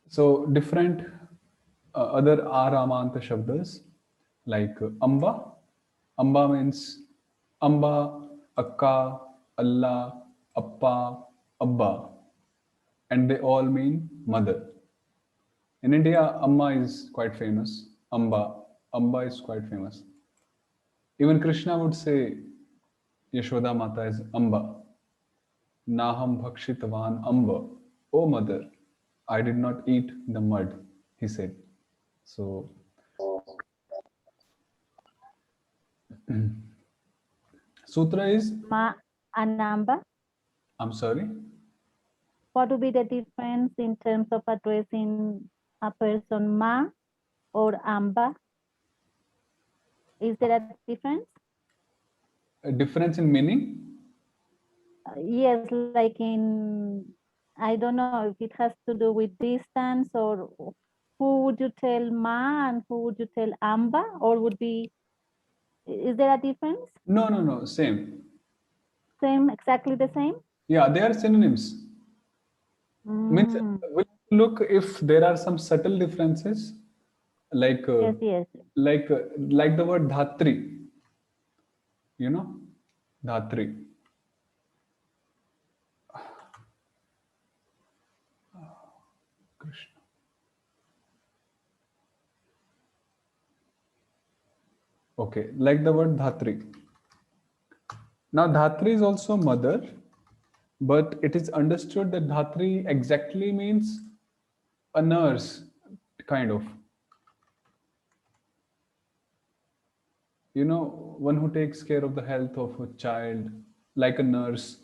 So different other Aramanta Shabdas like Amba. Amba means Amba, Akka, Allah, Appa, Abba, and they all mean mother. In India, Amma is quite famous. Amba is quite famous. Even Krishna would say Yashoda Mata is Amba. Naham bhakshitavan amba. O mother, I did not eat the mud, he said. So, Sutra is, Ma and Amba. I'm sorry, What would be the difference in terms of addressing a person Ma or Amba? Is there a difference? a difference in meaning. Yes, like in, I don't know if it has to do with distance or who would you tell Ma and who would you tell Amba, or would be, is there a difference? No, no, no, same. Same, exactly the same? Yeah, they are synonyms. Means Mm. we look if there are some subtle differences, like Yes, yes. like the word dhatri, you know, dhatri. Krishna. Okay, like the word dhatri. Now, Dhatri is also mother, but it is understood that Dhatri exactly means a nurse, kind of. You know, one who takes care of the health of a child, like a nurse.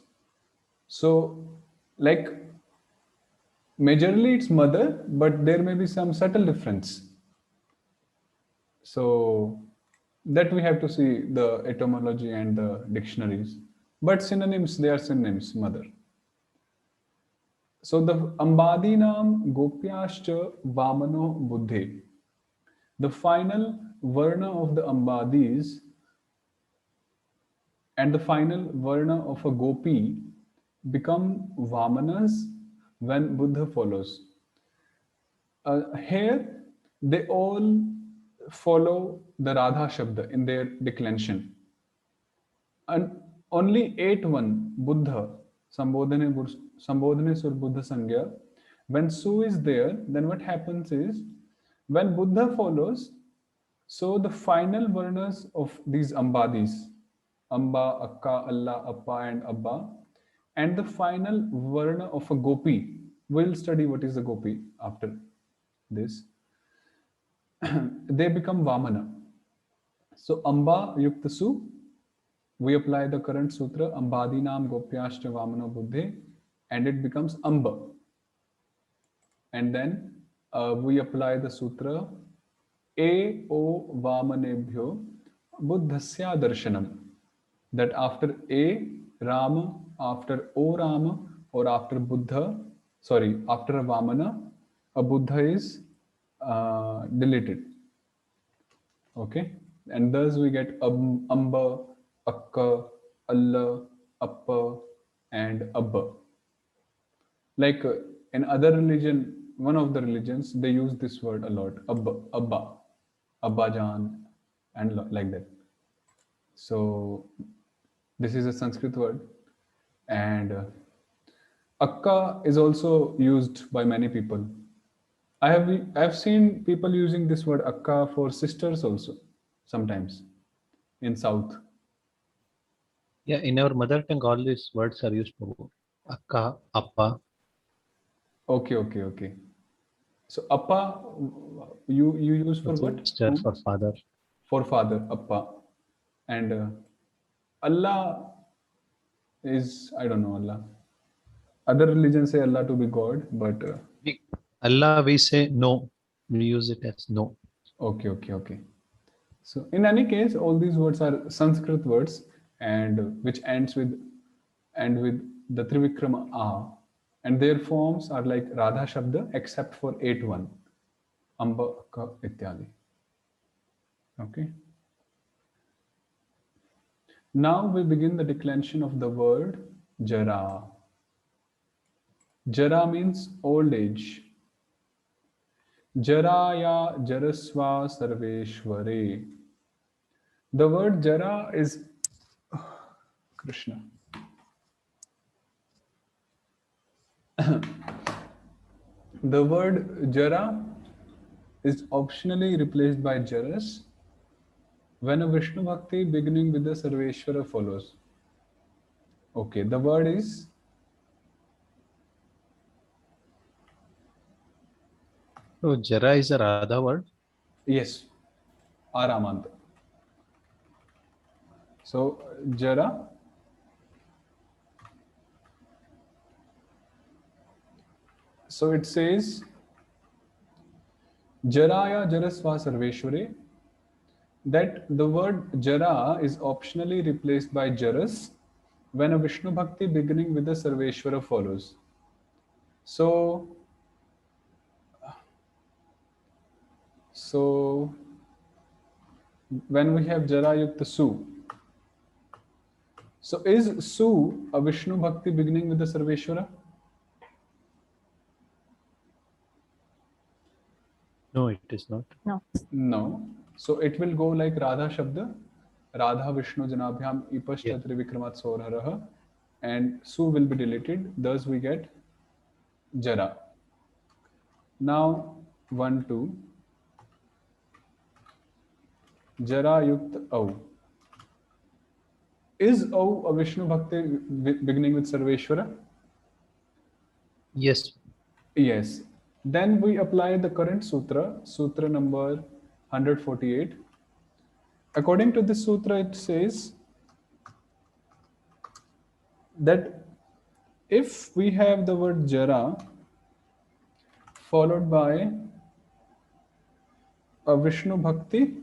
So, like, majorly it's mother, but there may be some subtle difference. So, that we have to see the etymology and the dictionaries. But synonyms, they are synonyms, mother. So the Ambadinam Gopyascha Vamano Buddhe. The final Varna of the Ambadis and the final Varna of a Gopi become Vamanas when Buddha follows. Here, they all follow the Radha Shabda in their declension. And only 8-1 Buddha, Sambodhane Sur Buddha Sangya, when Su is there, then what happens is when Buddha follows, so the final varnas of these Ambadis, Amba, Akka, Allah, Appa, and Abba, and the final varna of a Gopi, we'll study what is a Gopi after this, they become Vamana. So Amba Yukta Su, we apply the current sutra Ambadinam Gopyashcha Vamano Buddhe, and it becomes Amba. And then we apply the sutra E O Vamanebhyo Buddhasya Darshanam. That after A Rama, after O Rama, or after Buddha, sorry, after a Vamana, a Buddha is deleted. Okay, and thus we get Amba, Akka, Allah, Appa, and Abba. Like in other religion, one of the religions, they use this word a lot, Abba Jan, and like that. So this is a Sanskrit word, and Akka is also used by many people. I have seen people using this word Akka for sisters also sometimes in South. Yeah, in our mother tongue, all these words are used for akka, appa. Okay, okay, okay. So Appa, you use for what? Sister, for father. For father, Appa, and Allah is, I don't know, Allah. Other religions say Allah to be God, but Allah, we say no. We use it as no. okay, okay, okay. So in any case, all these words are Sanskrit words, and which ends with the Trivikrama A, and their forms are like Radha Shabda except for 8-1, Amba, Akka, Ityadi. Okay. Now we begin the declension of the word Jara. Jara means old age. Jaraya Jarasva Sarveshware. The word Jara is Krishna. The word Jara is optionally replaced by Jaras when a Vishnu Bhakti beginning with the Sarveshwara follows. Okay, the word is So Jara is a Radha word. yes, Aramant. So Jara. So it says Jaraya Jarasva Sarveshware, that the word Jara is optionally replaced by Jaras when a Vishnu Bhakti beginning with the Sarveshwara follows. So, so when we have Jara Yukta Su, so is Su a Vishnu Bhakti beginning with the Sarveshwara? No, it is not. No. No. So it will go like Radha Shabda, Radha Vishnu Janabhyam Yeah. Ipashchatri Vikramat Sorharaha, and Su will be deleted. Thus we get Jara. Now 1, 2. Jara Yukt Au. Is Au a Vishnu Bhakti beginning with Sarveshwara? Yes. Yes. Then we apply the current sutra, sutra number 148. According to this sutra, it says that if we have the word Jara followed by a Vishnu Bhakti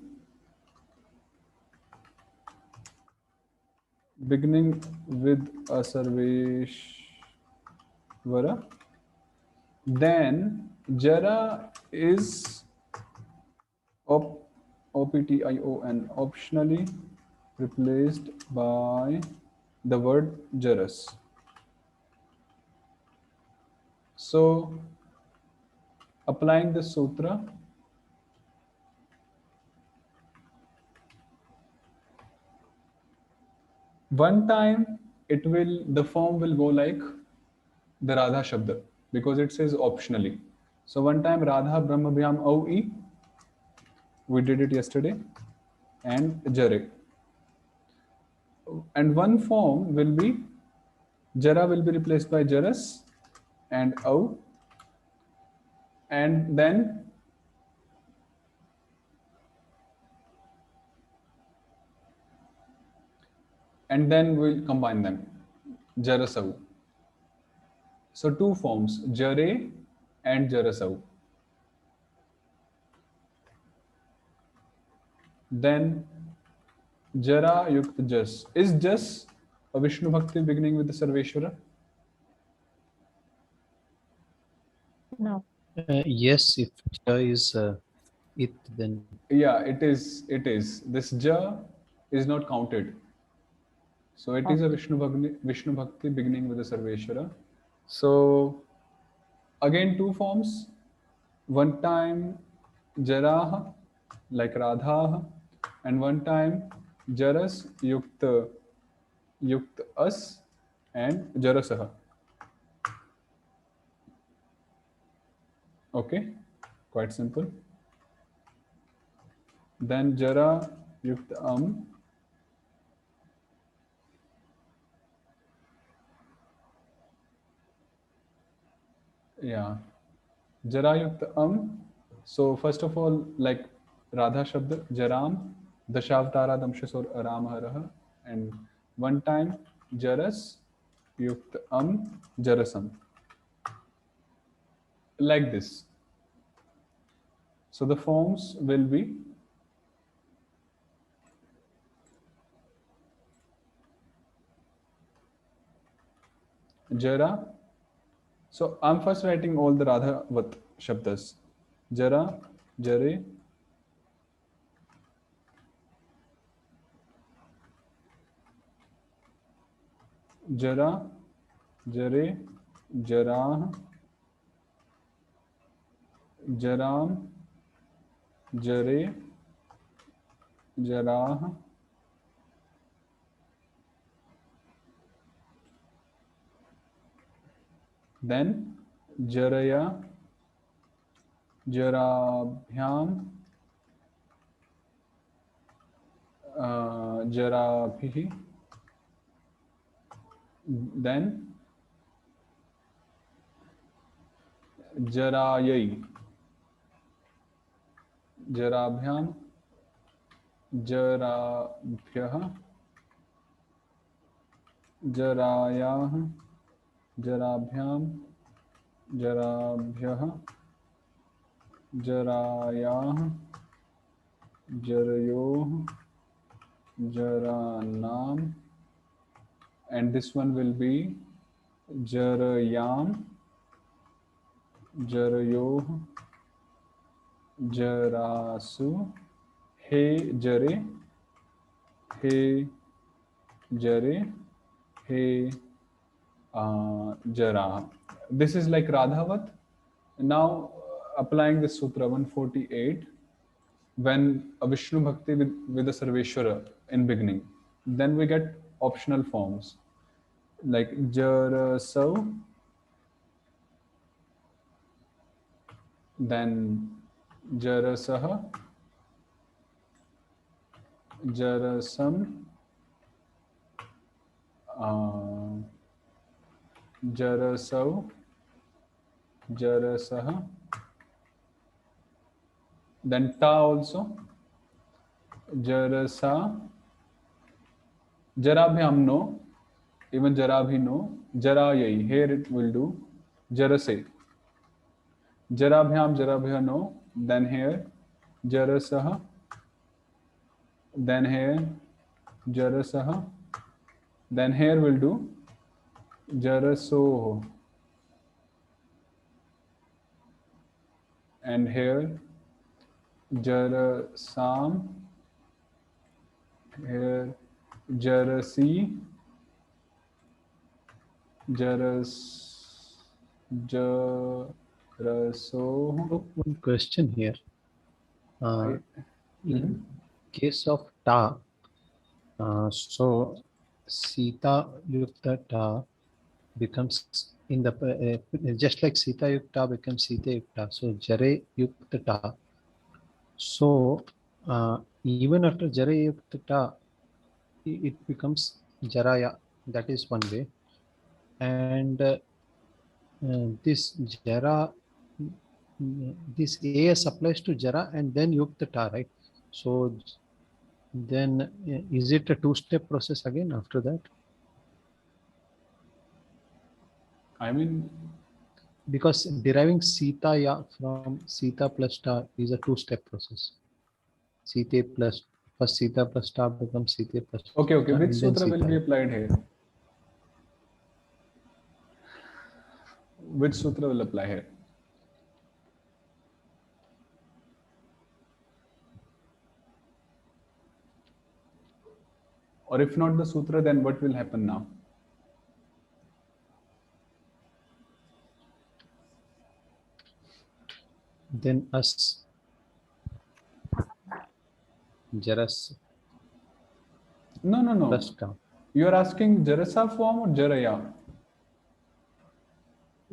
beginning with a Sarveshwara, then Jara is OPTION, optionally replaced by the word Jaras. So, applying the sutra, one time the form will go like the Radha Shabda because it says optionally. So one time Radha Brahmabhyam Au E, we did it yesterday, and Jare. And one form will be Jara will be replaced by Jaras and Au, and then we'll combine them, Jarasau. So two forms, Jare and Jarasau. Then Jara Yukt Jas. Is Jas a Vishnu Bhakti beginning with the Sarveshwara? No. Yes, if Ja is it, then Yeah, it is. It is. This Ja is not counted. So it is a Vishnu Bhakti beginning with the Sarveshwara. So again two forms. One time Jarah like Radha, and one time Jaras Yukt As and Jarasah. Okay, quite simple. Then Jara Yukt Yeah. Jara Yukt So first of all, like Radha Shabd, Jaram, Dashavtara Damshasur Aramharaha, and one time Jaras Yukt Jarasam. Like this. So the forms will be Jara. So I'm first writing all the Radha Vat Shabdas. Jara, Jare, Jara, Jare, Jarah, Jaram, Jare, Jarah, then Jaraya, Jarabhyam, Jarabhi, then Jarayai, Jarabhyam, Jarabhyah, Jarayah, Jarabhyam, Jarabhyah, Jarayah, Jarayoh, Jaranam, and this one will be Jarayam, Jarayoh, Jarasu, He Jare, He Jare, He Jara. This is like Radhavat. Now applying this sutra 148, when a Vishnu Bhakti with a Sarveshwara in beginning, then we get optional forms like Jarasau, then Jarasah, Jarasam, Jarasau, Jarasah, then Ta also, Jarasa, Jarabhyam no, even Jarabhi no, Jarayai, here it will do, Jarase, Jarabhyam, Jarabhya no, then here, Jarasah, then here, Jarasah, then here will do, Jaraso, and here, Jarasam, here, Jarasi, Jaraso. Oh, one question here. In case of ta, so Sita Yukta ta becomes in the just like Sita Yukta becomes Sita Yukta. So Jare Yukta ta. So even after Jare Yukta ta, it becomes Jaraya. That is one way. And this Jara, this AS applies to Jara and then Yukta ta, right? So then is it a two-step process again after that? I mean, Because deriving Sita ya from Sita plus ta is a two-step process. Sita plus, first Sita plus ta becomes Sita plus okay, ta, which and then sutra will Sita be ya. applied here? Which sutra will apply here? Or if not the sutra, then what will happen now? Then us Jaras No, no, no. plus ta. You are asking Jarasa form or Jaraya?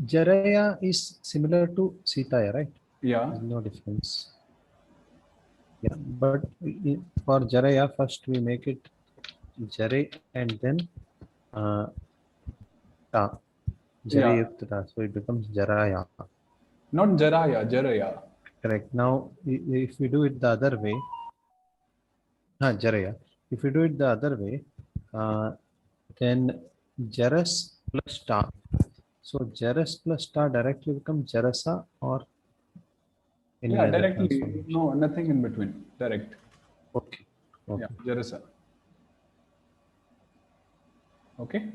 Jaraya is similar to Sita ya, right? Yeah. There's no difference. Yeah, but for Jaraya first we make it Jare and then ta. Jare Yeah. yukta ta. So it becomes Jaraya. Not Jaraya, Jaraya. Correct. Now, if we do it the other way, Jaraya. If we do it the other way, then Jaras plus ta. So Jaras plus ta directly becomes Jarasa or any Yeah, other directly. transformation? No, nothing in between. Direct. Okay. Okay. Yeah, Jarasa. Okay.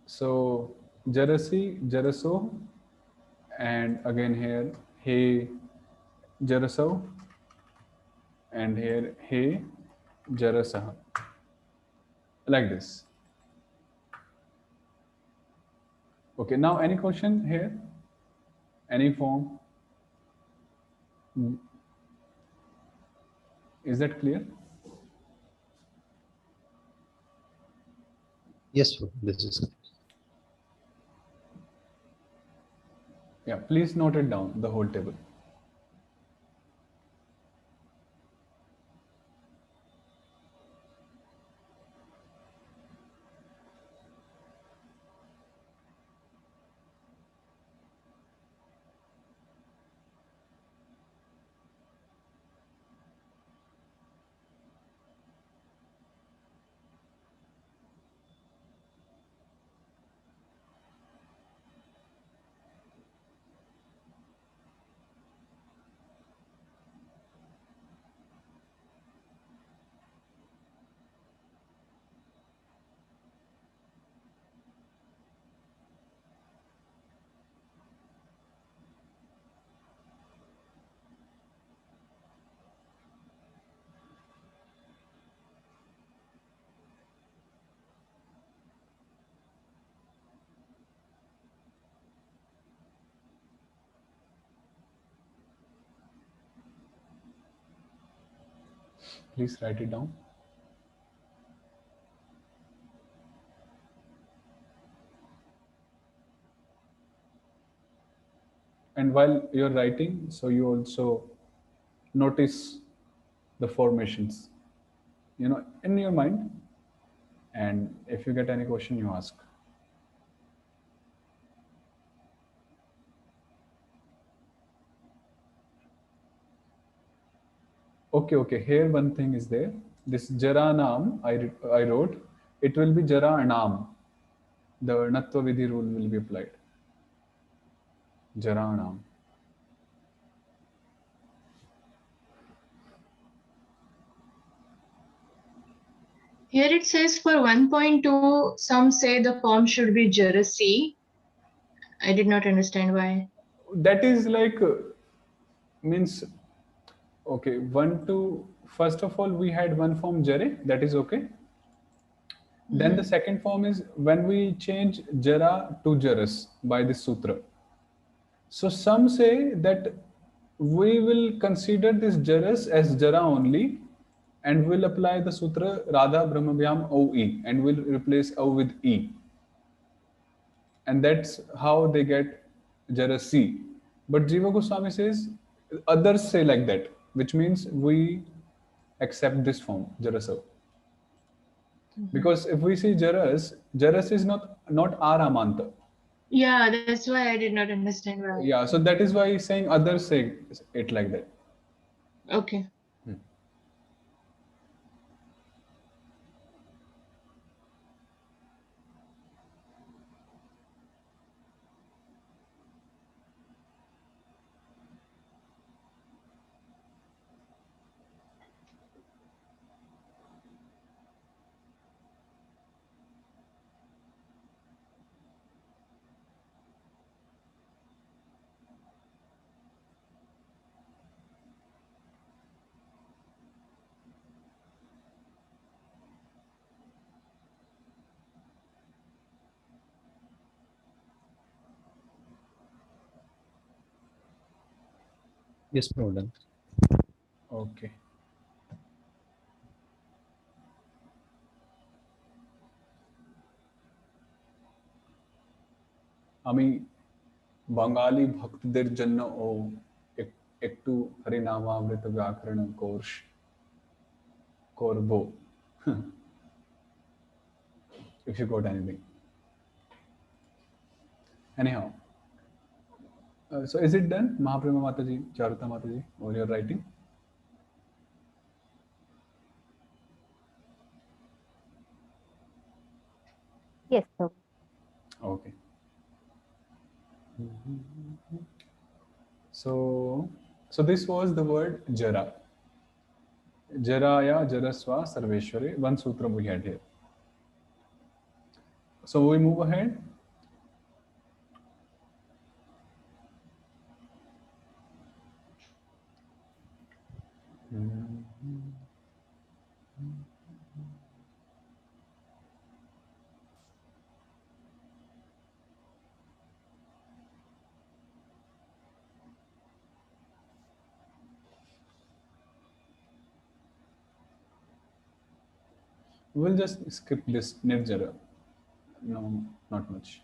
So Jarasi, Jaraso, and again here He Jaraso, and here He Jarasa. Like this. Okay, now any question here? Any form? Is that clear? Yes, this is. Yeah, please note it down, the whole table. Please write it down. And while you're writing, so you also notice the formations, in your mind. And if you get any question, you ask. Okay. Here one thing is there. This Jara Naam, I wrote, it will be Jara Anam. The Natva Vidhi rule will be applied. Jara Anam. Here it says for 1.2, some say the form should be Jarasi. I did not understand why. That is like, means, okay, first of all, we had one form Jare, that is okay. Then the second form is when we change Jara to Jaras by this sutra. So some say that we will consider this Jaras as Jara only, and will apply the sutra Radha Brahmavyam OE, and will replace O with E. And that's how they get Jarasi. But Jiva Goswami says others say like that, which means we accept this form, Jarasa. Because if we see Jaras is not Aramanta. Yeah, that's why I did not understand why. Yeah, so that is why he's saying others say it like that. Okay. Yes, Prabhupada. Okay. আমি বাঙালি ভক্তদের জন্য ও একটু হরিনামামৃত ব্যাকরণ course করব if you got anything. Anyhow, so is it done, Mahaprema Mataji, Charuta Mataji, or you're writing? Yes, sir. Okay. So this was the word Jara. Jaraya Jarasva Sarveshware. One sutra we had here. So we move ahead. We'll just skip this nirjara. No, not much.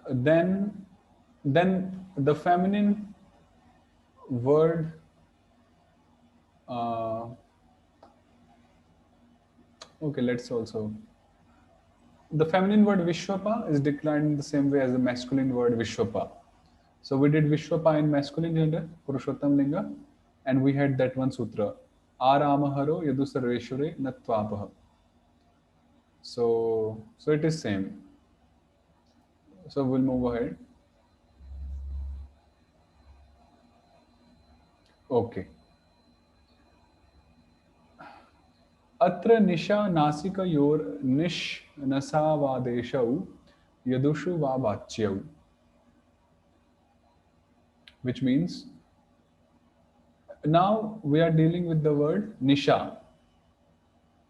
Then the feminine word okay, let's also the feminine word Vishwapa is declined in the same way as the masculine word Vishwapa. So we did Vishwapa in masculine gender, Purushottam Linga, and we had that one sutra, Aramaharo Yadu Sarveshure Natvapaha. So it is same. So we'll move ahead. Okay. अत्र निशा नासिकयोर निश नसावादेशौ यदुषु वा वाच्यौ, which means now we are dealing with the word nisha,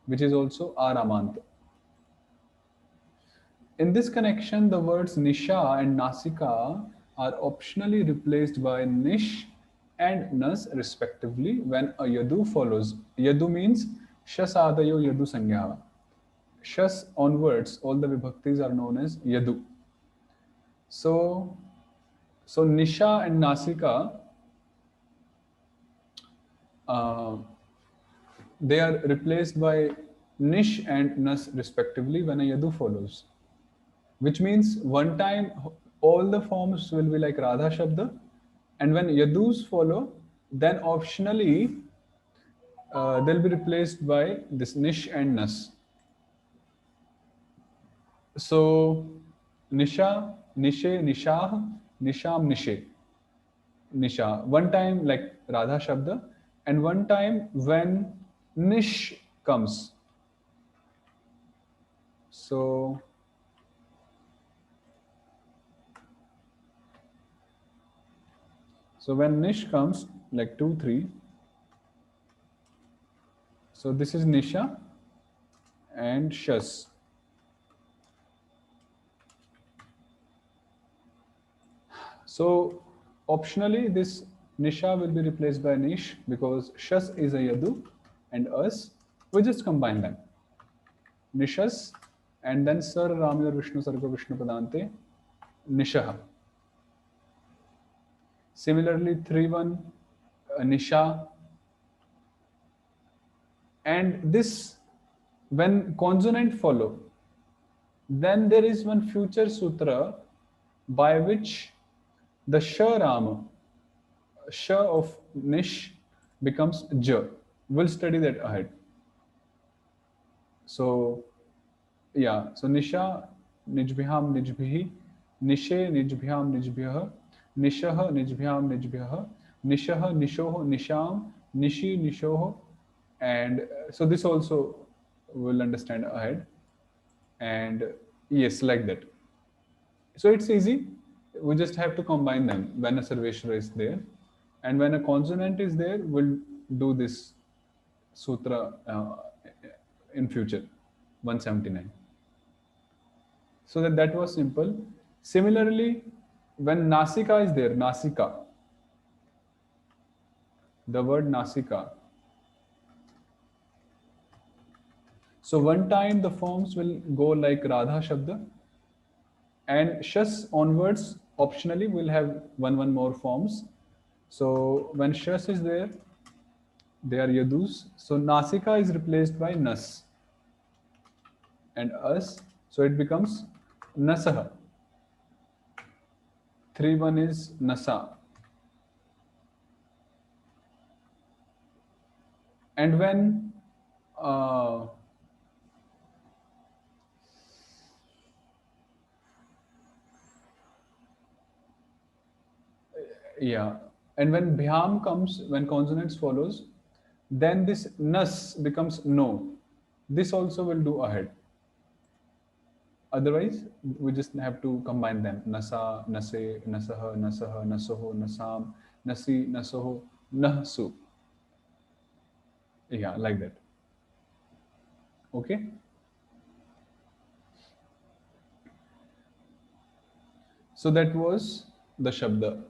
which is also aramant. In this connection, the words nisha and nasika are optionally replaced by nish and nas respectively when a yadu follows. Yadu means shasadayo yadu sangya. Shas onwards, all the vibhaktis are known as yadu. So nisha and nasika, they are replaced by nish and nas respectively when a yadu follows. Which means one time all the forms will be like Radha Shabda, and when yadus follow, then optionally they'll be replaced by this nish and nas. So nisha, nishe, nishah, nisham, nishe. Nisha. One time like Radha Shabda, and one time when nish comes. So when nish comes, like 2, 3, so this is nisha and shas. So optionally this nisha will be replaced by nish because shas is a yadu and us, we just combine them. Nishas and then sar ramyor vishnu sarga vishnu padante nishaha. Similarly 3-1 nisha, and this when consonant follow, then there is one future sutra by which the sha of nish becomes ja. We'll study that ahead. So yeah, so nisha nijbhyam nijbhihi, nishe nijbhyam nijbhyah, nishah nijbhyam nijbhyah, nishah nishoh nisham, nishi nishoh, and so this also we'll understand ahead. And yes, like that. So it's easy. We just have to combine them when a Sarveshwara is there. And when a consonant is there, we'll do this sutra in future, 179. So that was simple. Similarly, when Nasika is there, Nasika, the word Nasika. So one time the forms will go like Radha Shabda, and Shas onwards, optionally, we'll have one more forms. So when Shas is there, they are Yadus. So Nasika is replaced by Nas and As. So it becomes Nasaha. 3-1 is Nasa. And when yeah, and when bhyam comes, when consonants follows, then this nas becomes no. This also will do ahead. Otherwise, we just have to combine them. Nasa, nase, nasaha, nasaha, nasoho, nasam, nasi, nasoho, nahsu. Yeah, like that. Okay. So that was the Shabda.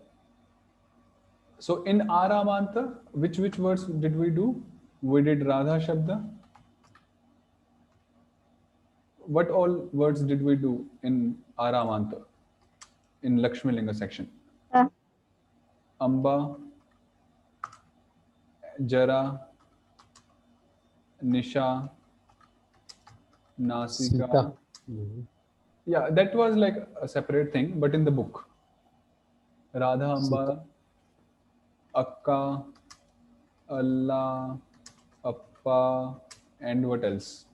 So in Aramanta, which words did we do? we did Radha Shabda. What all words did we do in Aramanta, in Lakshmi Linga section? Ah. Amba, Jara, Nisha, Nasika. Sita. Mhm. Yeah, that was like a separate thing, but in the book. Radha, Amba, Sita. Akka, Allah, Appa, and what else?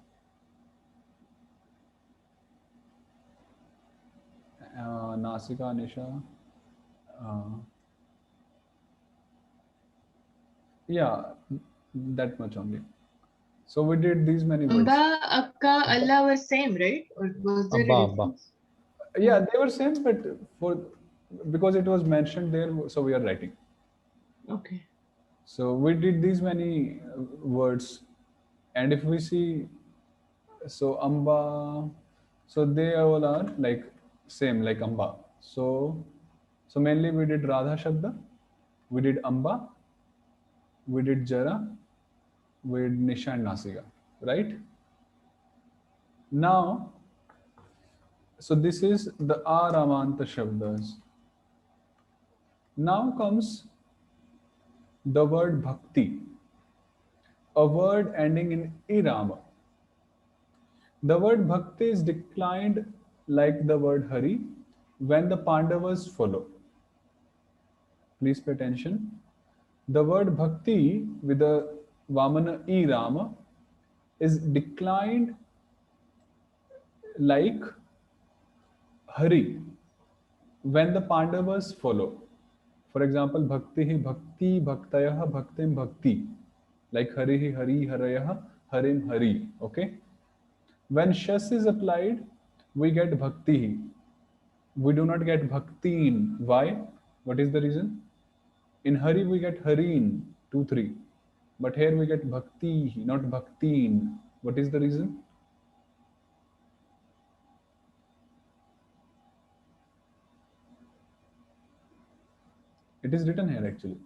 Nasika, Nisha. Yeah, that much only. So we did these many words. Amba, Akka, Allah were same, right? Or was there Abba, a Abba. difference? Yeah, they were same, but for because it was mentioned there, so we are writing. Okay. So we did these many words, and if we see, so Amba, so they all are like same like Amba. So mainly we did Radha Shabda, we did Amba, we did Jara, we did Nisha and Nasika, right? Now, so this is the Aramanta Shabdas. Now comes the word Bhakti, a word ending in Irama. The word Bhakti is declined like the word Hari when the Pandavas follow. Please pay attention. The word Bhakti with the Vamana Irama is declined like Hari when the Pandavas follow. For example, Bhakti hi Bhakti, Bhaktayah, Bhaktim Bhakti. Like Hari hi Hari, Harayah, Harim Hari. Okay? When Shas is applied, we get Bhakti. We do not get Bhaktin. Why? What is the reason? In Hari we get Harin, 2, 3. But here we get Bhakti, not Bhaktin. What is the reason? It is written here actually.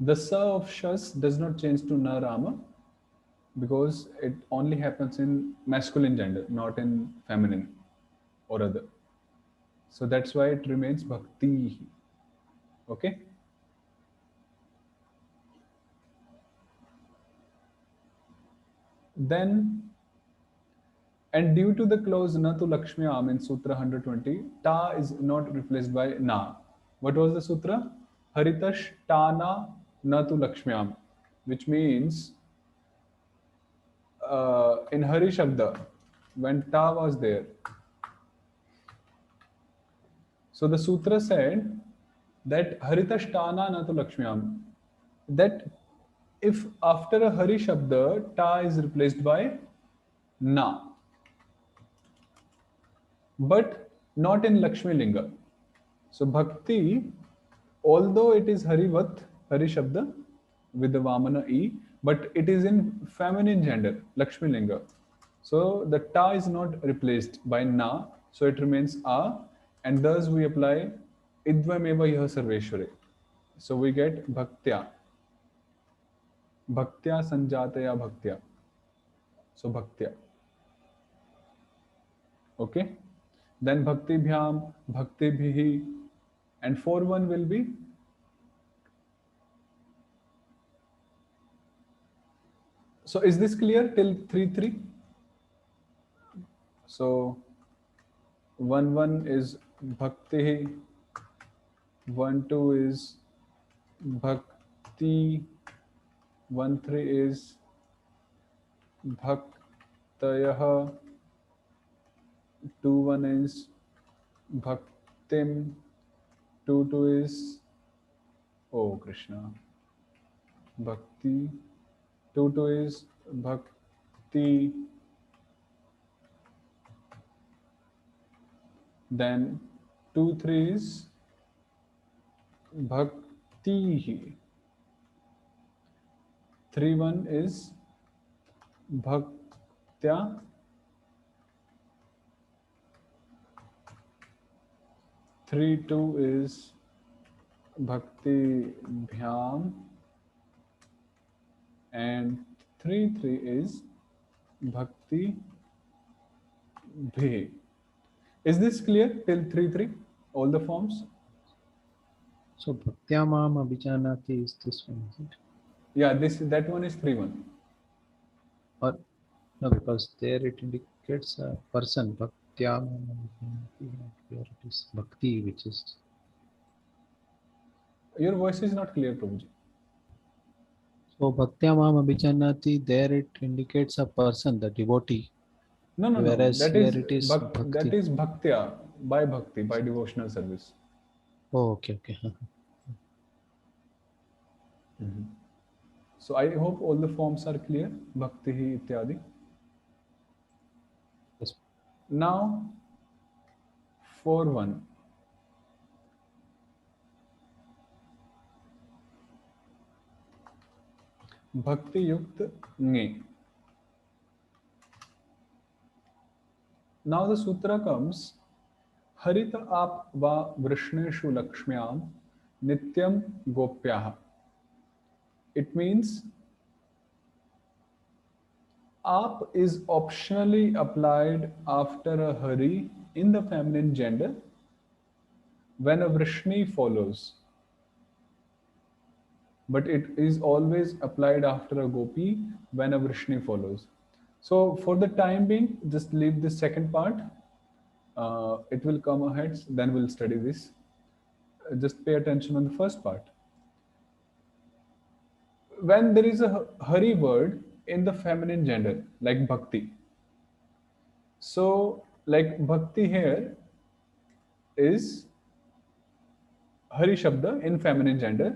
The Sa of Shas does not change to Na Rama because it only happens in masculine gender, not in feminine or other. So that's why it remains Bhakti. Okay? Then, and due to the clause Na tu Lakshmyam in Sutra 120, Ta is not replaced by Na. What was the Sutra? Haritash Tana Na tu Lakshmyam, which means in Hari Shabda, when Ta was there. So the Sutra said that Haritash Tana Na tu Lakshmyam, that if after a Hari Shabda, Ta is replaced by Na, but not in Lakshmi Linga. So Bhakti, although it is Harivat, Hari Shabda with the Vamana E, but it is in feminine gender, Lakshmi Linga. So the Ta is not replaced by Na, so it remains A, and thus we apply Idvameva Yah Sarveshware. So we get Bhaktya. Bhaktya Sanjataya Bhaktya. So Bhaktya. Okay? Then Bhakti Bhyam, Bhakti Bhihi, and 4-1 will be so is this clear till 3-3? So 1-1 is Bhakti, 1-2 is Bhakti, 1-3 is Bhaktayah, 2-1 is Bhaktim, 2-2 is Oh Krishna, Bhakti, 2-2 is Bhakti, then 2-3 is Bhakti, 3-1 is Bhaktya, 3-2 is Bhakti Bhyam, and 3-3 is Bhakti Bhe. Is this clear till 3-3? All the forms? So Bhaktya Mam Abhijanati is this one, is it? Yeah, that one is 3-1. Or no, because there it indicates a person. Bhaktya Mam Abhijanati. Here it is Bhakti, which is. Your voice is not clear, Prabhuji. So Bhaktya Mam Abhijanati, there it indicates a person, the devotee. No. Whereas That here is it is Bhakti. that is Bhaktya, by Bhakti, by devotional service. Oh, okay. So I hope all the forms are clear. Bhakti ityadi. Yes. Now 4-1. Bhakti Yukt Nge. Now the sutra comes Harita ap va vrishneshu lakshmyam nityam gopyaha. It means ap is optionally applied after a hari in the feminine gender when a vrishni follows. But it is always applied after a gopi when a vrishni follows. So for the time being, just leave this second part. It will come ahead, then we'll study this. Just pay attention on the first part. When there is a hari word in the feminine gender, like bhakti. So like bhakti here is hari shabda in feminine gender.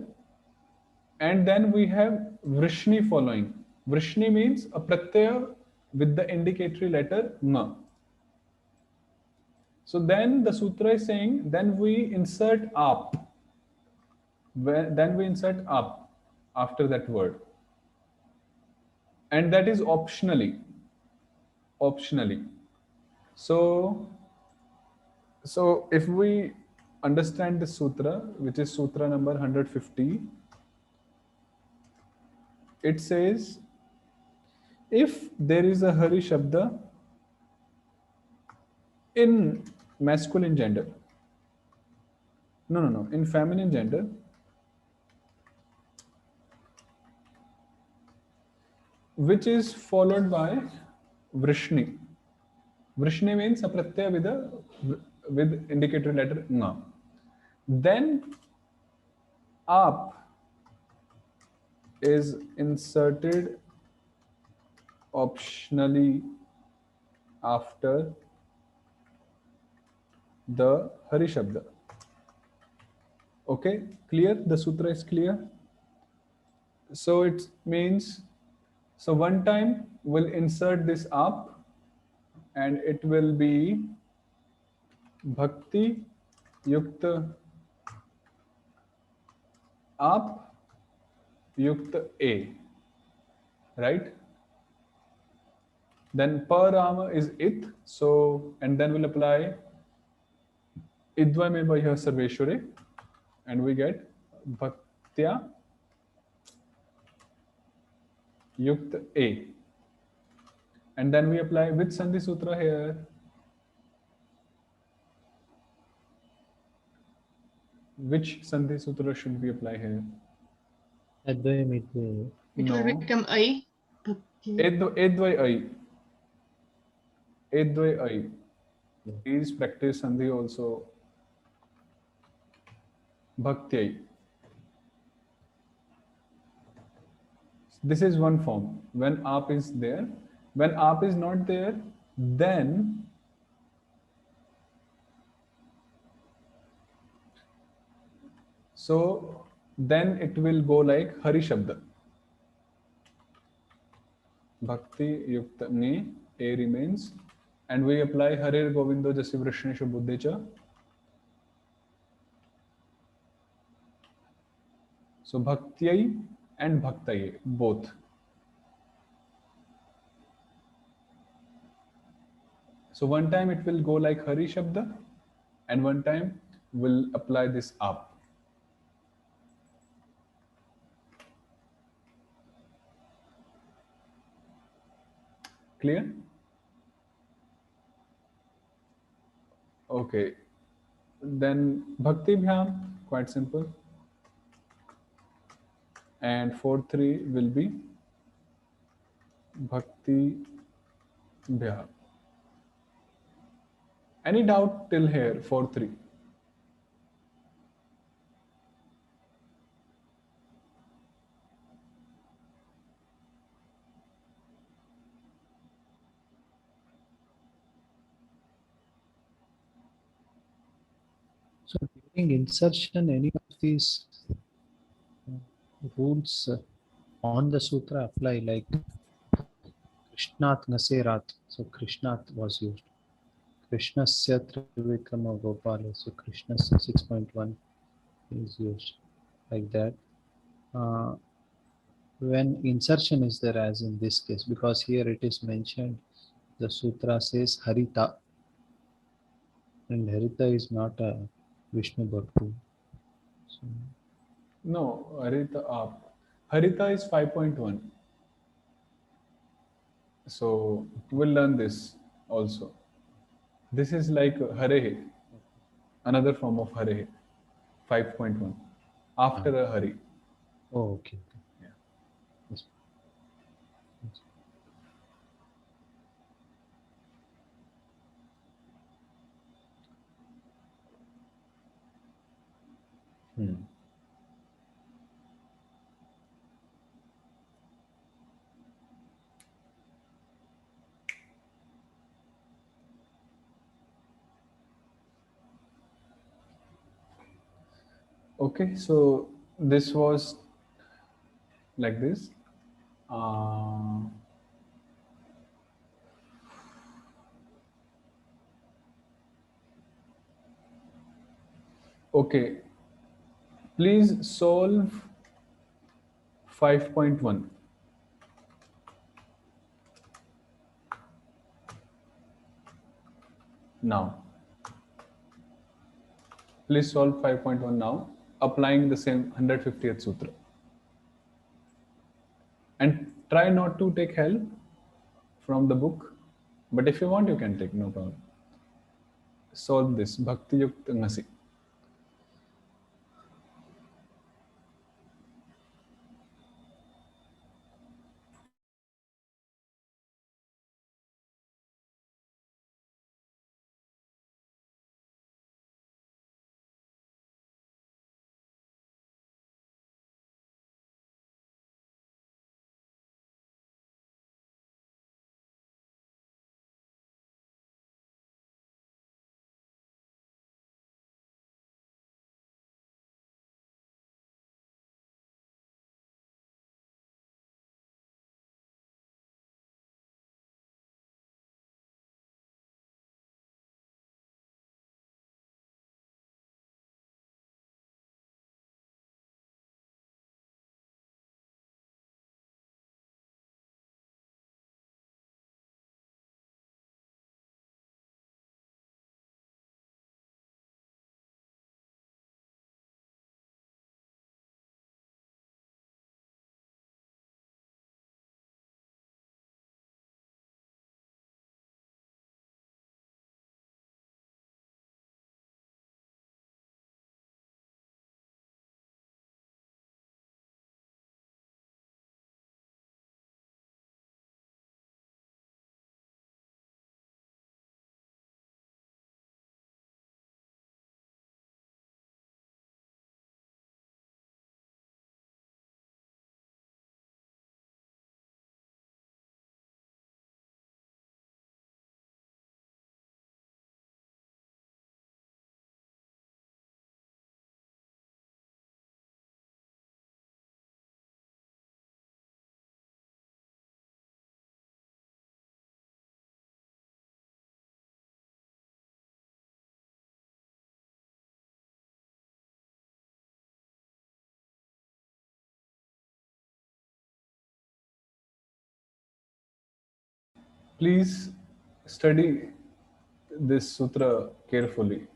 And then we have vrishni following. Vrishni means a pratyaya with the indicatory letter ma. So then the sutra is saying, then we insert ap. Then we insert ap after that word. And that is optionally. So if we understand the sutra, which is sutra number 150, it says, if there is a hari shabda in masculine gender, no, in feminine gender, which is followed by vrishni. Vrishni means a pratyaya with indicator letter nga. Then ap is inserted optionally after the hari shabda. Okay, clear? The sutra is clear. So it means, so one time we'll insert this ap and it will be bhakti yukta ap yukta a, right? Then parama is it, so, and then we'll apply idvame bhaya sarveshware, and we get bhaktya yukt a. And then we apply which sandhi sutra here? Which sandhi sutra should we apply here? Advayam Idvayam. It will become I. Edvai ai. Edvai ai. Please practice sandhi also. Bhaktyai. This is one form. When ap is there. When ap is not there, then it will go like hari shabda. Bhakti yukta ne, a remains, and we apply harir govindo jasi vrishneshu buddhecha. So bhaktyai and bhaktaye, both. So one time it will go like hari shabda, and one time will apply this up. Clear? Okay. Then Bhakti Bhyam, quite simple. And 4-3 will be Bhakti Bhyam. Any doubt till here, 4-3? So during insertion, any of these rules on the sutra apply, like Krishnat Naserat. So Krishnat was used. Krishnasya Trivikrama Gopala. So Krishnasya 6.1 is used like that. When insertion is there, as in this case, because here it is mentioned, the sutra says Harita, and Harita is not a Vishnu Bhakti. So, No, Harita up. Harita is 5.1. So we'll learn this also. This is like Hare, another form of Hare, 5.1. After a Hari. oh, okay. Yeah. Yes. Yes. Okay, so this was like this. Okay, please solve 5.1. Now, please solve 5.1 now, applying the same 150th sutra. And try not to take help from the book, but if you want, you can take, no problem. Solve this Bhakti Yukta Ngasi. Please study this sutra carefully.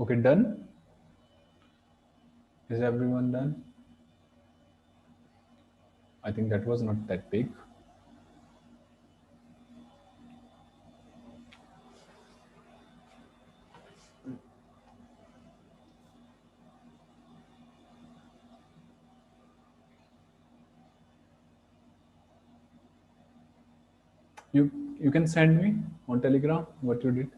Okay, done. Is everyone done? I think that was not that big. You can send me on Telegram what you did.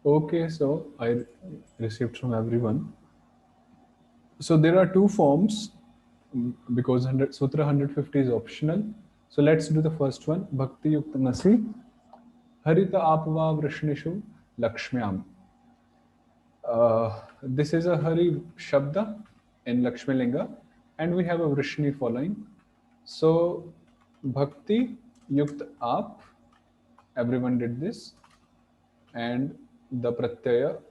Okay, so I received from everyone. So there are two forms because Sutra 150 is optional. So let's do the first one. Bhakti Yukta Nasi Harita Apava Vrishnishu Lakshmyam. This is a Hari Shabda in Lakshmi Linga, and we have a Vrishni following. So Bhakti Yukt Aap, everyone did this, and the Pratyaya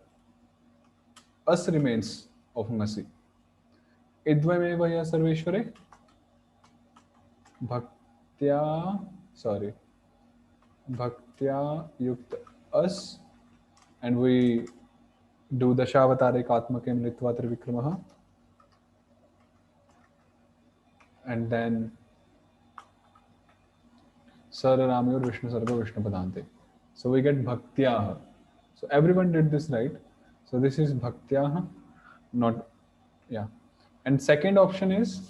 As remains of Nasi. Idvameva ya Sarveshware Bhaktya, sorry, Bhaktya Yukt As, and we do the Shavatare Katmakem Litva Trivikramaha, and then Sararamyor Vishnu Sarva Vishnu Padante. So we get Bhaktyaha. So everyone did this right. So this is Bhaktyaha, not, yeah. And second option is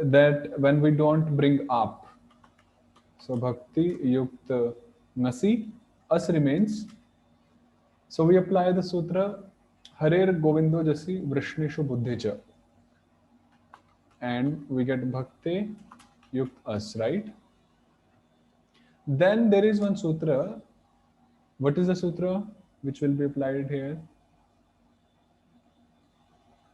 that when we don't bring up, so Bhakti Yukta Nasi, As remains. So we apply the sutra Harer Govindo Jasi Vrishnishu Buddhicha, and we get Bhakti Yukt As, right? Then there is one sutra. What is the sutra which will be applied here?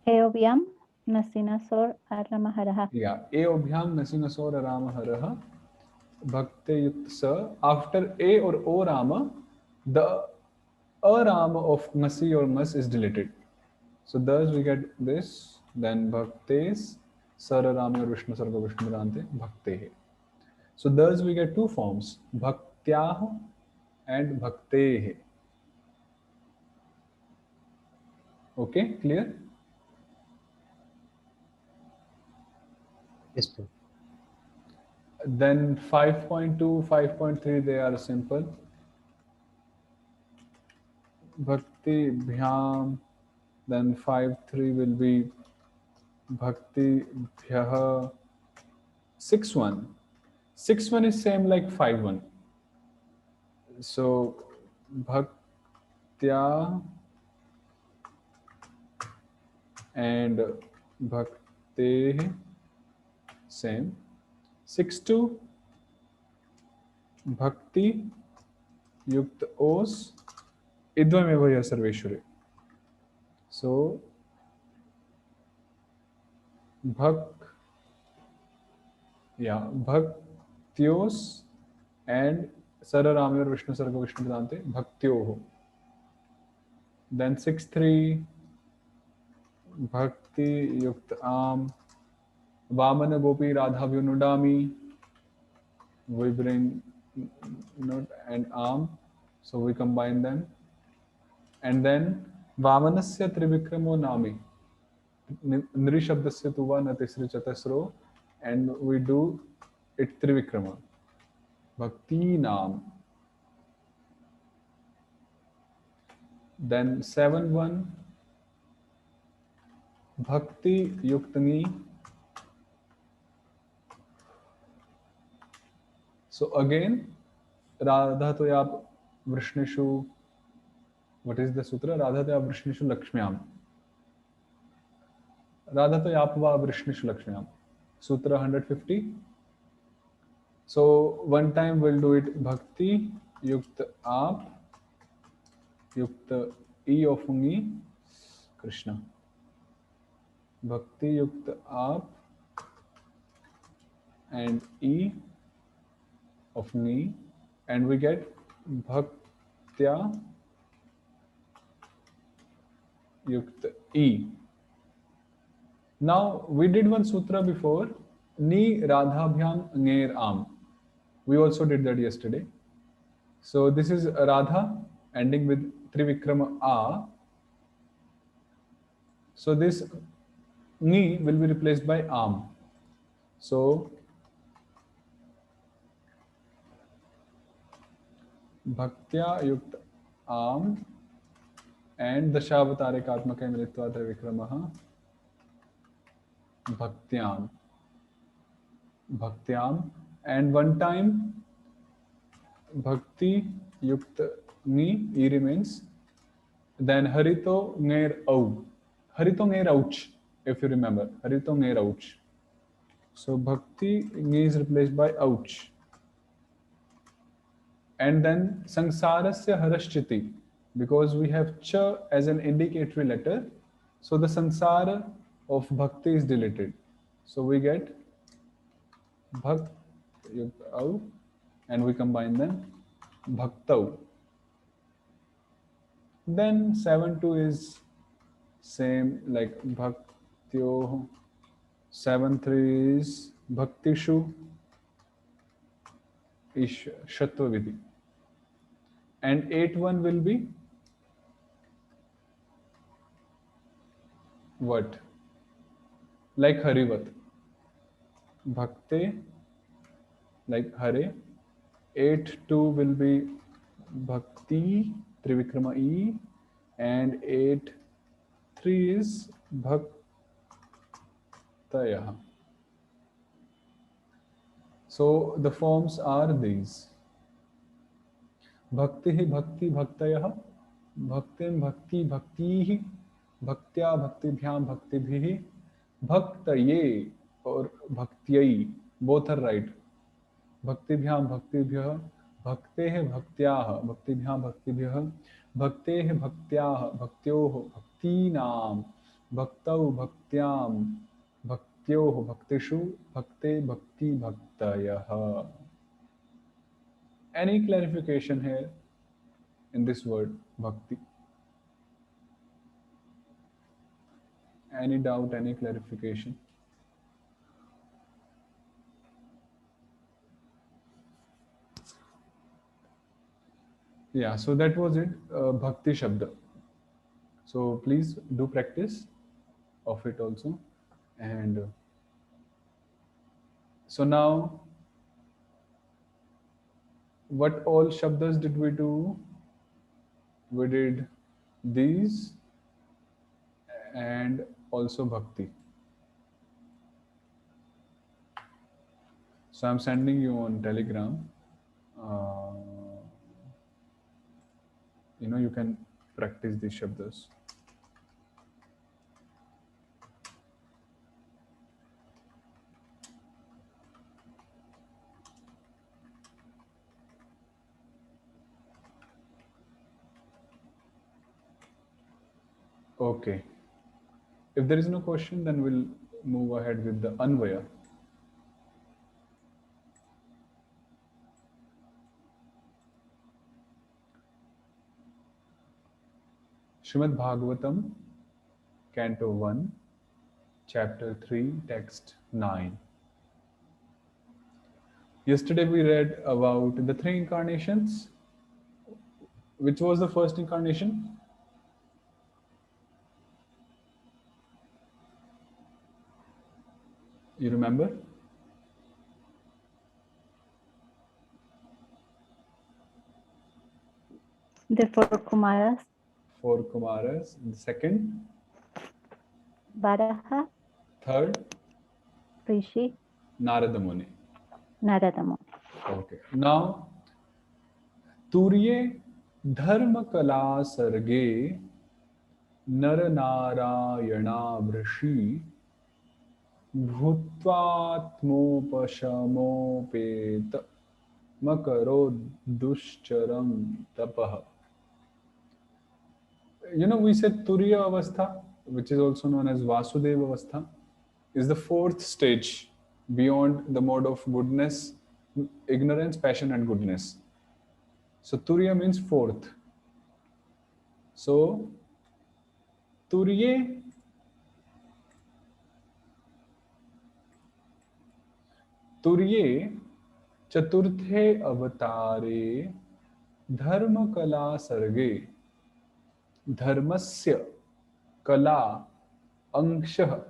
Eovyam Nasinasor Aramaharaha. Yeah, Eobhyam Nasinasor Ramaharaha Bhakti Yukt Sa. After A or O Rama, the A Rama of Nasi or Mas is deleted. So thus we get this, then Bhaktes Sara Rama or Vishnu Sarva Vishnu Dante Bhakte. So thus we get two forms, bhaktyah and bhaktehe. Okay, clear? Yes, Prabhu. Then 5.2, 5.3, they are simple. Bhakti bhyam, then 5.3 will be bhakti bhyah. 6.1. 6.1 is same like 5.1. So bhaktya and bhakte same. 6.2 bhakti yukt os idvameva sarveshware. So bhaktyos and Sararamir Vishnu Sarga Vishnu Vedante Bhaktyoho. Then 6.3 Bhakti Yukt Am Vamana Gopi Radha Vyunudami. We bring Nut and Am, so we combine them. And then Vamanasya Trivikramo Nami. Nri Shabdasya Tuva Natisri Chatasro, and we do it Trivikrama. Bhakti Nam. Then 7.1 Bhakti Yuktani. So again, Radha Toya Vrishnishu. What is the sutra? Radha Toya Vrishnishu Lakshmyam. Radha Toyapva Vrishnishu Lakshmyam. Sutra 150. So one time we'll do it Bhakti Yukta Aap Yukta E of Me Krishna. Bhakti Yukta Aap and E of Me, and we get Bhaktya Yukta E. Now we did one sutra before, Ni Radhabhyam Nger Am. We also did that yesterday. So this is Radha ending with Trivikrama A. So this Ni will be replaced by Am. So Bhaktya Yukt Am and Dashavatare Katmaka Militva Trivikramaha Bhaktyam. Bhaktyam, and one time Bhakti Yukta Ni, E remains. Then Harito Nger Au. Harito Nger Ouch, if you remember. Harito Nger Ouch. So Bhakti Ni is replaced by Ouch. And then Sangsarasya Harashchiti, because we have Cha as an indicatory letter. So the Sansara of Bhakti is deleted. So we get Bhakt Yukta Au, and we combine them, Bhaktau. Then 7.2 is same like Bhaktyo. 7.3 is Bhaktishu Ish Shatva Vidhi. And 8.1 will be what? Like Harivat. Bhakte, like Hare. 8.2 will be Bhakti, Trivikrama E, and 8.3 is Bhaktaya. So the forms are these. Bhakti, Bhakti, Bhaktaya, Bhaktin, Bhakti, Bhakti, Bhaktya, Bhaktibhyam, Bhaktibhi, Bhaktaye or Bhaktiyai. Both are right. Bhaktibhyam, Bhaktibhyah, Bhaktehe, Bhaktyaha, Bhaktibhyam, Bhaktibhyah, Bhaktehe, Bhaktyaha, Bhaktyoho, Bhaktinam, Bhaktau, Bhaktyam, Bhaktyoho, Bhaktishu, Bhakte, Bhakti, Bhaktayah. Any clarification here in this word, Bhakti? Any doubt, any clarification? Yeah, so that was it, Bhakti Shabda. So please do practice of it also. And so now, what all Shabdas did we do? We did these and also Bhakti. So I'm sending you on Telegram. You can practice these Shabdas. Okay. If there is no question, then we'll move ahead with the Anvaya. Srimad Bhagavatam, Canto 1, Chapter 3, Text 9. Yesterday we read about the 3 incarnations. Which was the first incarnation? You remember? The 4 Kumaras, 4 Kumaras. The second, Varaha, third, Rishi, Narada Muni. Narada Muni. Okay. Now, Turye Dharma Kala Sarge Nara Narayana Vrishi Bhutvatmopashamopet Makaro Duscharam Tapah. We said Turiya Avastha, which is also known as Vasudeva Avastha, is the 4th stage beyond the mode of goodness, ignorance, passion, and goodness. So Turiya means 4th. So Turye Chaturthe Avatare Dharma Kala Sarge Dharmasya Kala Angshah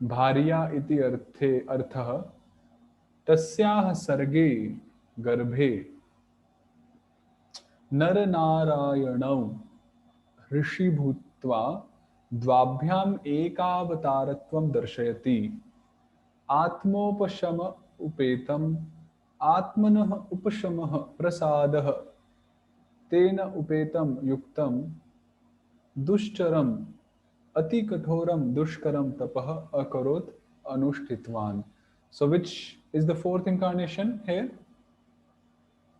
Bharya iti arthah Tasyah Sarge Garbhe नर नारायणौ ऋषि भूत्वा द्वाभ्याम एकावतारत्वं दर्शयति आत्मोपशम उपेतम आत्मनः उपशमः प्रसादः तेन उपेतम युक्तम दुश्चरम अति कठोरम दुष्करम तपः अकरोत् अनुष्ठितवान. So which is the 4th incarnation here?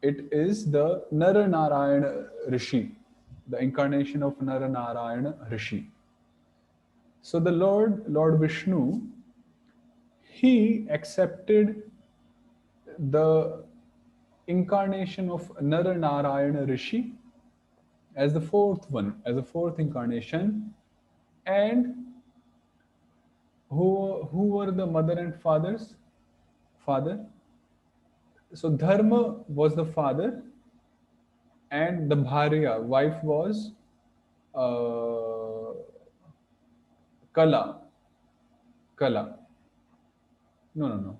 It is the Nara Narayana Rishi, the incarnation of Nara Narayana Rishi. So the Lord Vishnu, he accepted the incarnation of Nara Narayana Rishi as the 4th one, as the 4th incarnation. And who were the mother and father? So Dharma was the father, and the Bharya, wife, was Kala. No.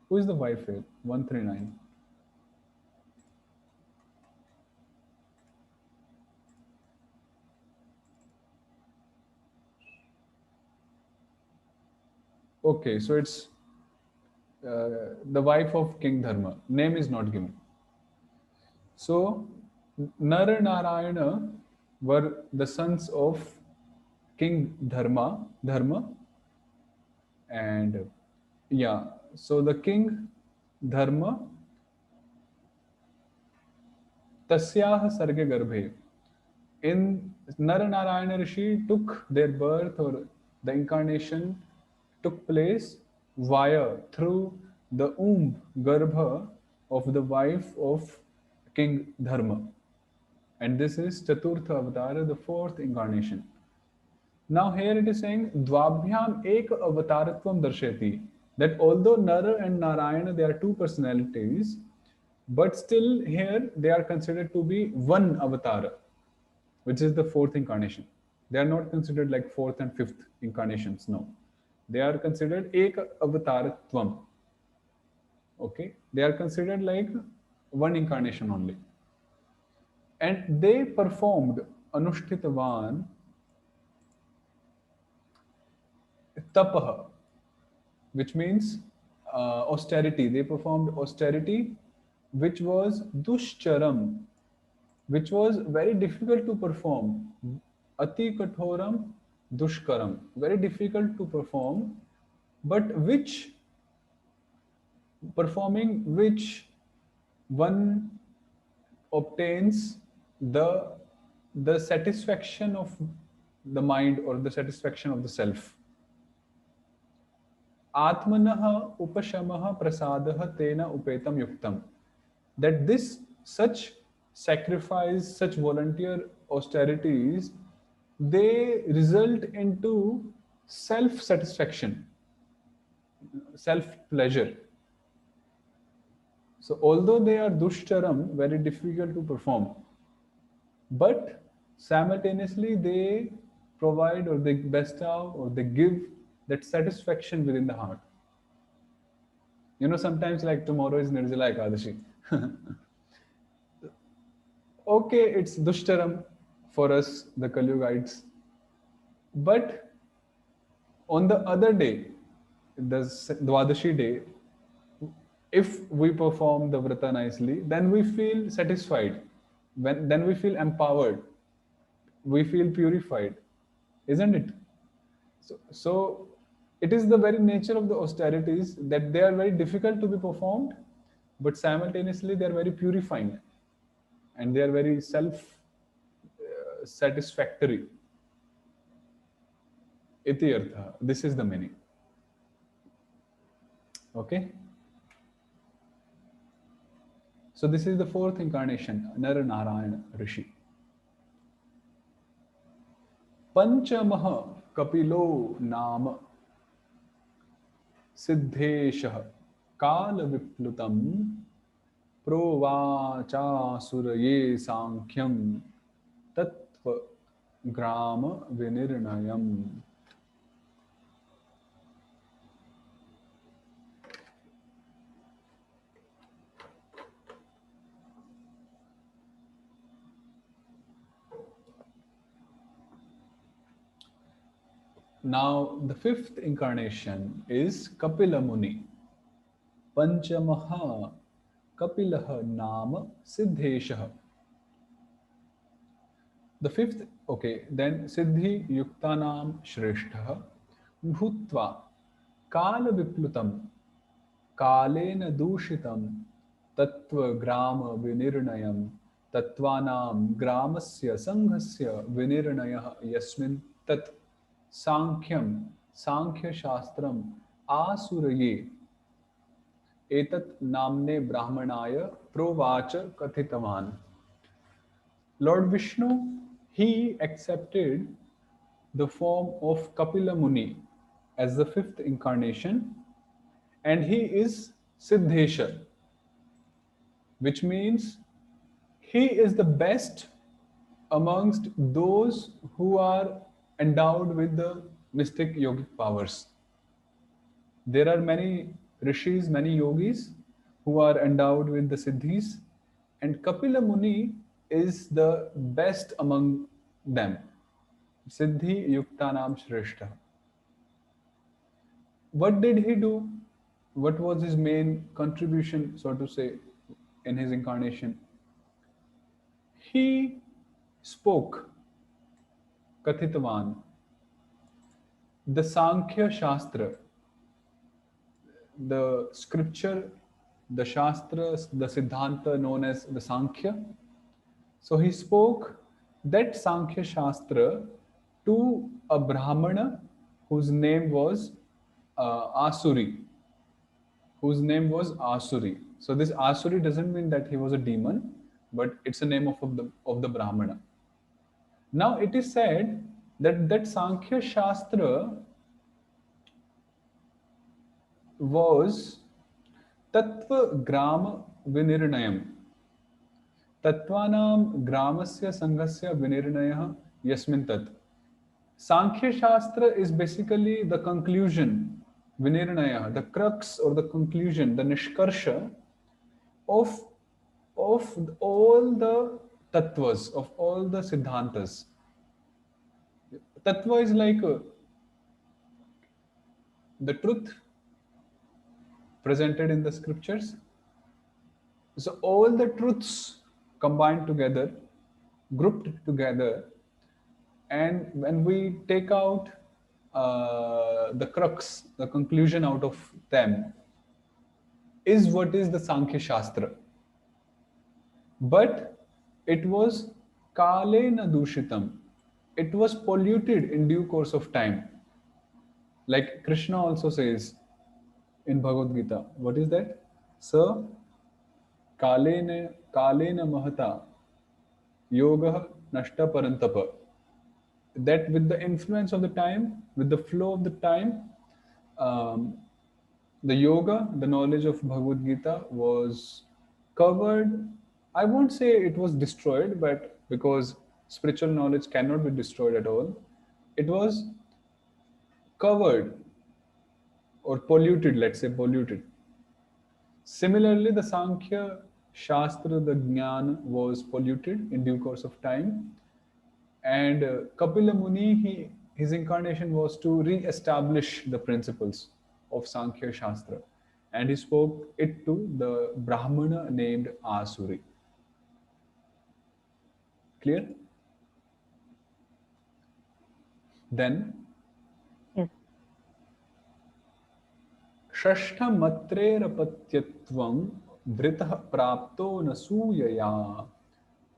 Who is the wife here? 139. Okay, so it's the wife of King Dharma. Name is not given. So Nara Narayana were the sons of King Dharma, and so the King Dharma Tasyah Sarge Garbhe. In Nara Narayana Rishi took their birth, or the incarnation took place through the Garbha of the wife of King Dharma. And this is Chaturtha Avatara, the 4th incarnation. Now here it is saying Dvabhyam Ek Avataratvam Darshati, that although Nara and Narayana, they are 2 personalities, But still here they are considered to be one avatar, which is the fourth incarnation. They are not considered like fourth and fifth incarnations, no. They are considered ek avataratvam. Okay, they are considered like one incarnation only. And they performed Anushtitavan Tapah, which means austerity. They performed austerity, which was Dushcharam, which was very difficult to perform. Ati Kathoram Dushkaram, very difficult to perform, but which performing which one obtains the satisfaction of the mind or the satisfaction of the self. Atmanah upashamah prasadah tena upetam yuktam. That this such sacrifice, such volunteer austerities, they result into self-satisfaction, self-pleasure. So although they are dushcharam, very difficult to perform, but simultaneously they provide or they bestow or they give that satisfaction within the heart. You know, sometimes like tomorrow is Nirjala Ekadashi. Okay, it's dushcharam for us, the Kali Yugites. But on the other day, the Dwadashi day, if we perform the vrata nicely, then we feel satisfied. Then we feel empowered. We feel purified, isn't it? So it is the very nature of the austerities that they are very difficult to be performed, but simultaneously they are very purifying and they are very self-satisfactory. Iti artha. This is the meaning. Okay? So this is the fourth incarnation, Naranarayana Rishi. Panchamah Kapilo Nama Siddheshah Kala Viplutam Provacha Suraye Sankhyam Tattva Grama Vinirnayam. Now, the fifth incarnation is Kapila Muni. Panchamaha Kapilaha Nama Siddheshah. The fifth, okay, then Siddhi Yuktanam Shrestha Bhutva Kala Viplutam Kalena Dushitam Tattva Grama Vinirnayam Tattvanam Gramasya Sanghasya Vinirnayah Yasmin Tat Sankhyam Sankhya Shastram Asuraye Etat Namne Brahmanaya Provacha Kathitavan. Lord Vishnu, he accepted the form of Kapila Muni as the fifth incarnation, and he is Siddhesha, which means he is the best amongst those who are endowed with the mystic yogic powers. There are many rishis, many yogis who are endowed with the siddhis, and Kapila Muni is the best among them. Siddhi Yuktanam Shrestha. What did he do? What was his main contribution, so to say, in his incarnation? He spoke Kathitavan, the Sankhya Shastra, the scripture, the Shastras, the Siddhanta known as the Sankhya. So he spoke that Sankhya Shastra to a Brahmana whose name was Asuri. Whose name was Asuri. So this Asuri doesn't mean that he was a demon, but it's a name of the Brahmana. Now it is said that Sankhya Shastra was Tattva Grama विनिर्णयम् तत्त्वानां ग्रामस्य संघस्य विनिर्णयः यस्मिन् तत्. Sankhya Shastra is basically the conclusion, Vinirnaya, the crux or the conclusion, the Nishkarsha of all the tattvas, of all the siddhantas. Tattva is like the truth presented in the scriptures. So all the truths combined together, grouped together, and when we take out the crux, the conclusion out of them, is what is the Sankhya Shastra. But it was kalena dushitam. It was polluted in due course of time. Like Krishna also says in Bhagavad Gita, what is that? Sa kalena mahata yoga nashta parantapa. That with the influence of the time, with the flow of the time, the yoga, the knowledge of Bhagavad Gita was covered. I won't say it was destroyed, but because spiritual knowledge cannot be destroyed at all, it was covered or polluted, let's say polluted. Similarly, the Sankhya Shastra, the Jnana, was polluted in due course of time. And Kapila Muni, his incarnation was to re-establish the principles of Sankhya Shastra. And he spoke it to the Brahmana named Asuri. Clear? Then, Yes. Shashta Matrerapatyatvam Vritah Prapto Nasuyaya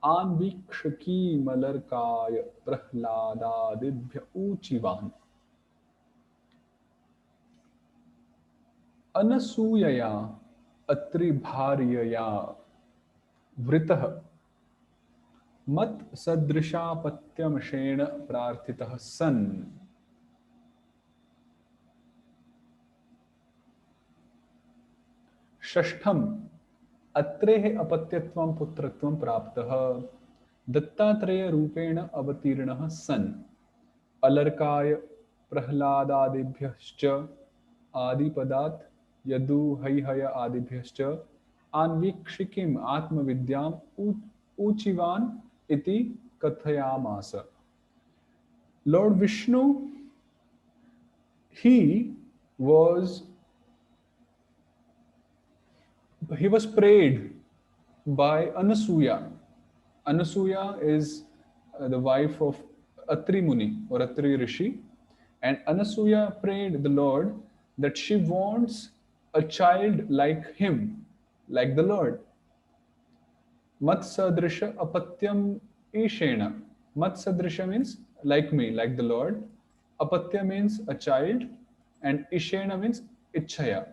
Anvikshaki Malarkaya Prahladadibhya Uchivan. Anasuyaya Atri Bharyaya Vritah Mat Sadrishapatyamashena Prarthitah San. Shashtham Atrehe apatyattvam putratvam praptah Dattatreya rupena avatirnah san Alarkaya Prahladadibhyascha Adipadat Yadu Haihaya Adibhyascha Anvikshikim Atmavidyam Uchivan iti Kathayamasa. Lord Vishnu, he was prayed by Anasuya. Anasuya is the wife of Atri Muni or Atri Rishi. And Anasuya prayed the Lord that she wants a child like him, like the Lord. Matsadrisha apatyam ishena. Matsadrisha means like me, like the Lord. Apatya means a child. And ishena means ichhaya.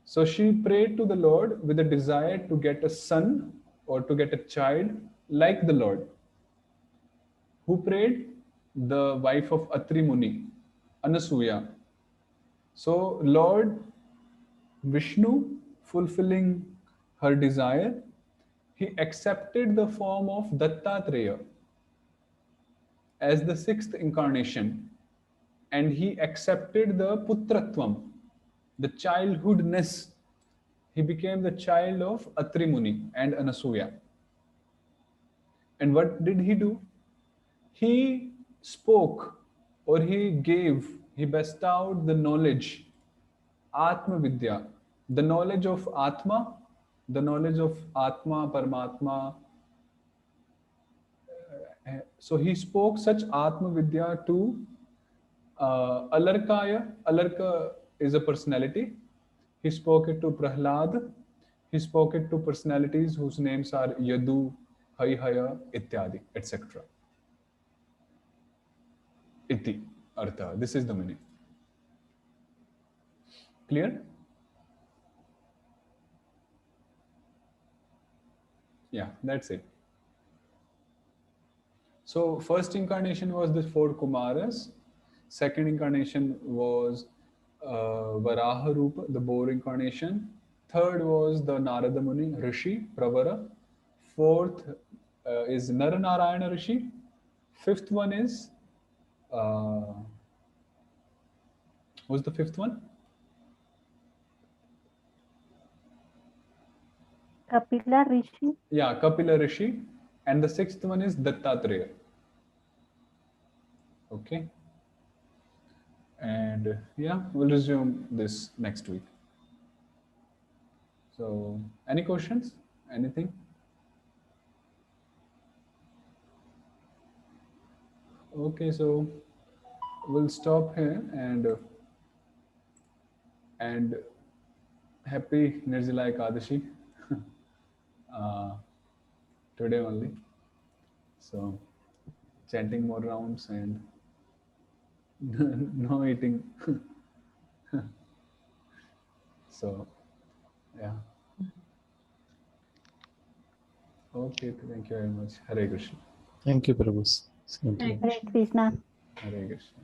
So she prayed to the Lord with a desire to get a son or to get a child like the Lord. Who prayed? The wife of Atri Muni, Anasuya. So Lord Vishnu, fulfilling her desire, he accepted the form of Dattatreya as the sixth incarnation, and he accepted the Putratvam, the childhoodness. He became the child of Atri Muni and Anasuya. And what did he do? He spoke, or he bestowed the knowledge, Atma Vidya, the knowledge of Atma, Paramatma. So he spoke such Atma Vidya to Alarkaya. Alarka is a personality. He spoke it to Prahlad. He spoke it to personalities whose names are Yadu, Haihaya, Ityadi, etc. Iti, Artha. This is the meaning. Clear? Yeah, that's it. So first incarnation was the 4 Kumaras. Second incarnation was Varaha Rupa, the boar incarnation. Third was the Narada Muni Rishi Pravara. Fourth is Naranarayana Rishi. Fifth one is what's the fifth one? Kapila Rishi. Yeah, Kapila Rishi. And the sixth one is Dattatreya. Okay. And yeah, we'll resume this next week. So, any questions? Anything? Okay, so we'll stop here and happy Nirjala Ekadashi today only. So, chanting more rounds and no eating. So, yeah. Okay, thank you very much. Hare Krishna. Thank you, Prabhu. Same to you. Hare Krishna. Hare Krishna.